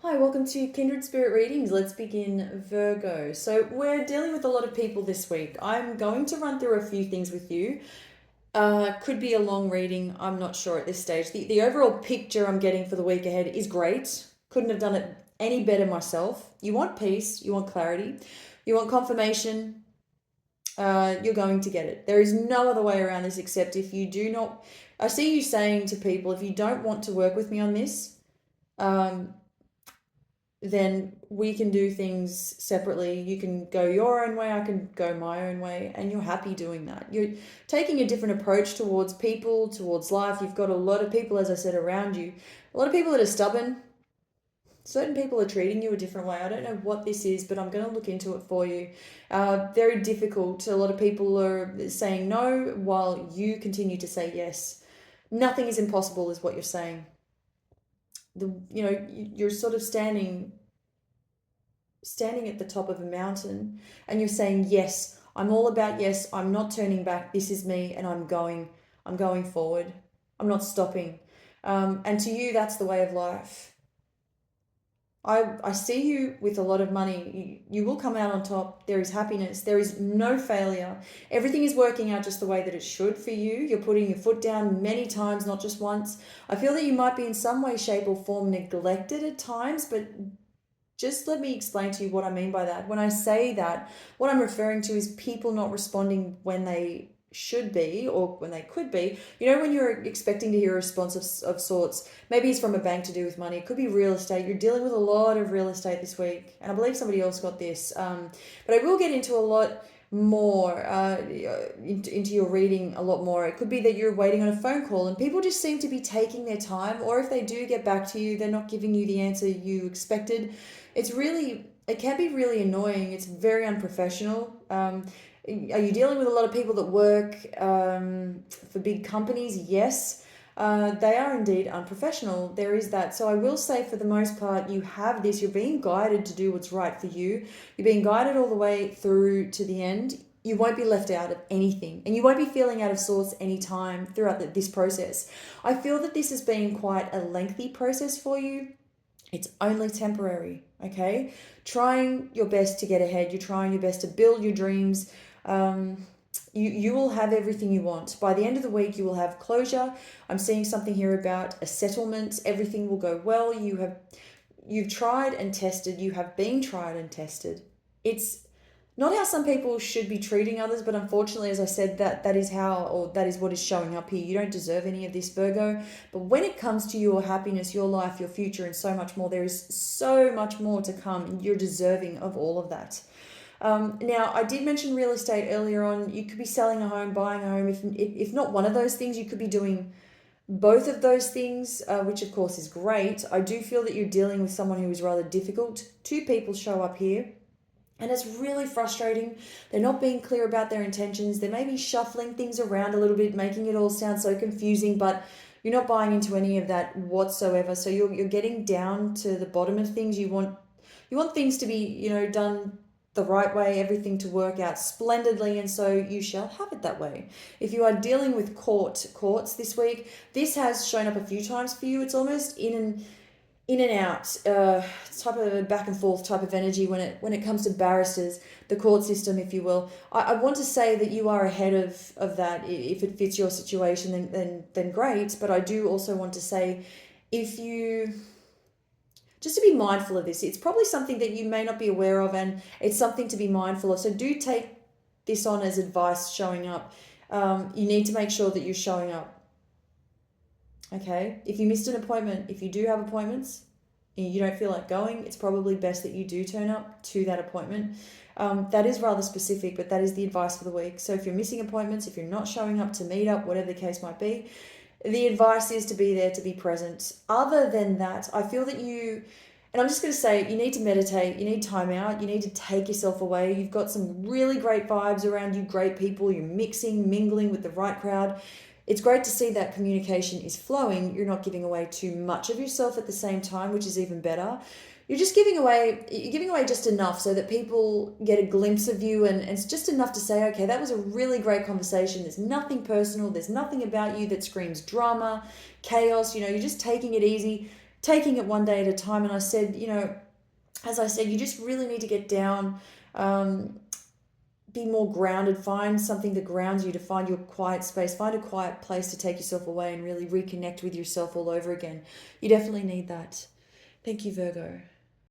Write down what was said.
Hi, welcome to Kindred Spirit Readings. Let's begin Virgo. So, we're dealing with a lot of people this week. I'm going to run through a few things with you. Could be a long reading, I'm not sure at this stage. The overall picture I'm getting for the week ahead is great. Couldn't have done it any better myself. You want peace, you want clarity, you want confirmation. You're going to get it. There is no other way around this except if you do not. I see you saying to people, if you don't want to work with me on this, um, then we can do things separately. You can go your own way, I can go my own way, and you're happy doing that. You're taking a different approach towards people, towards life. You've got a lot of people, as I said, around you. A lot of people that are stubborn. Certain people are treating you a different way. I don't know what this is, but I'm going to look into it for you. Very difficult. A lot of people are saying no while you continue to say yes. Nothing is impossible, is what you're saying. You're sort of standing at the top of a mountain and you're saying, yes, I'm all about yes, I'm not turning back, this is me, and I'm going forward, I'm not stopping. And to you, that's the way of life. I see you with a lot of money. You will come out on top. There is happiness. There is no failure. Everything is working out just the way that it should for you. You're putting your foot down many times, not just once. I feel that you might be in some way, shape, or form neglected at times, but just let me explain to you what I mean by that. When I say that, what I'm referring to is people not responding when they should be or when they could be. When you're expecting to hear a response of sorts, maybe it's from a bank to do with money. It could be real estate. You're dealing with a lot of real estate this week. And I believe somebody else got this. But I will get into a lot more into your reading a lot more. It could be that you're waiting on a phone call and people just seem to be taking their time, or if they do get back to you, they're not giving you the answer you expected. It can be really annoying. It's very unprofessional. Are you dealing with a lot of people that work for big companies? Yes. They are indeed unprofessional. There is that. So I will say, for the most part, you have this. You're being guided to do what's right for you. You're being guided all the way through to the end. You won't be left out of anything, and you won't be feeling out of sorts any time throughout this process. I feel that this has been quite a lengthy process for you. It's only temporary, okay? Trying your best to get ahead. You're trying your best to build your dreams. You will have everything you want. By the end of the week, you will have closure. I'm seeing something here about a settlement. Everything will go well. You've tried and tested. You have been tried and tested. It's not how some people should be treating others, but unfortunately, as I said, that is how, or that is what is showing up here. You don't deserve any of this, Virgo. But when it comes to your happiness, your life, your future, and so much more, there is so much more to come, and you're deserving of all of that. Now, I did mention real estate earlier on. You could be selling a home, buying a home. If not one of those things, you could be doing both of those things, which of course is great. I do feel that you're dealing with someone who is rather difficult. Two people show up here. And it's really frustrating. They're not being clear about their intentions. They may be shuffling things around a little bit, making it all sound so confusing, but you're not buying into any of that whatsoever. So you're getting down to the bottom of things. You want things to be, done the right way, everything to work out splendidly, and so you shall have it that way. If you are dealing with courts this week, this has shown up a few times for you. It's almost in and out type of back and forth type of energy when it comes to barristers, the court system, if you will. I want to say that you are ahead of that. If it fits your situation, then great. But I do also want to say, if you just to be mindful of this, it's probably something that you may not be aware of, and it's something to be mindful of. So do take this on as advice showing up. You need to make sure that you're showing up. Okay, if you missed an appointment, if you do have appointments and you don't feel like going, it's probably best that you do turn up to that appointment. That is rather specific, but that is the advice for the week. So if you're missing appointments, if you're not showing up to meet up, whatever the case might be, the advice is to be there, to be present. Other than that, I feel that and I'm just going to say, you need to meditate, you need time out, you need to take yourself away. You've got some really great vibes around you, great people, you're mingling with the right crowd. It's great to see that communication is flowing. You're not giving away too much of yourself at the same time, which is even better. You're giving away just enough so that people get a glimpse of you, and it's just enough to say, okay, that was a really great conversation. There's nothing personal. There's nothing about you that screams drama, chaos. You're just taking it easy, taking it one day at a time. And I said, as I said, you just really need to get down, be more grounded, find something that grounds you, to find your quiet space, find a quiet place to take yourself away and really reconnect with yourself all over again. You definitely need that. Thank you, Virgo.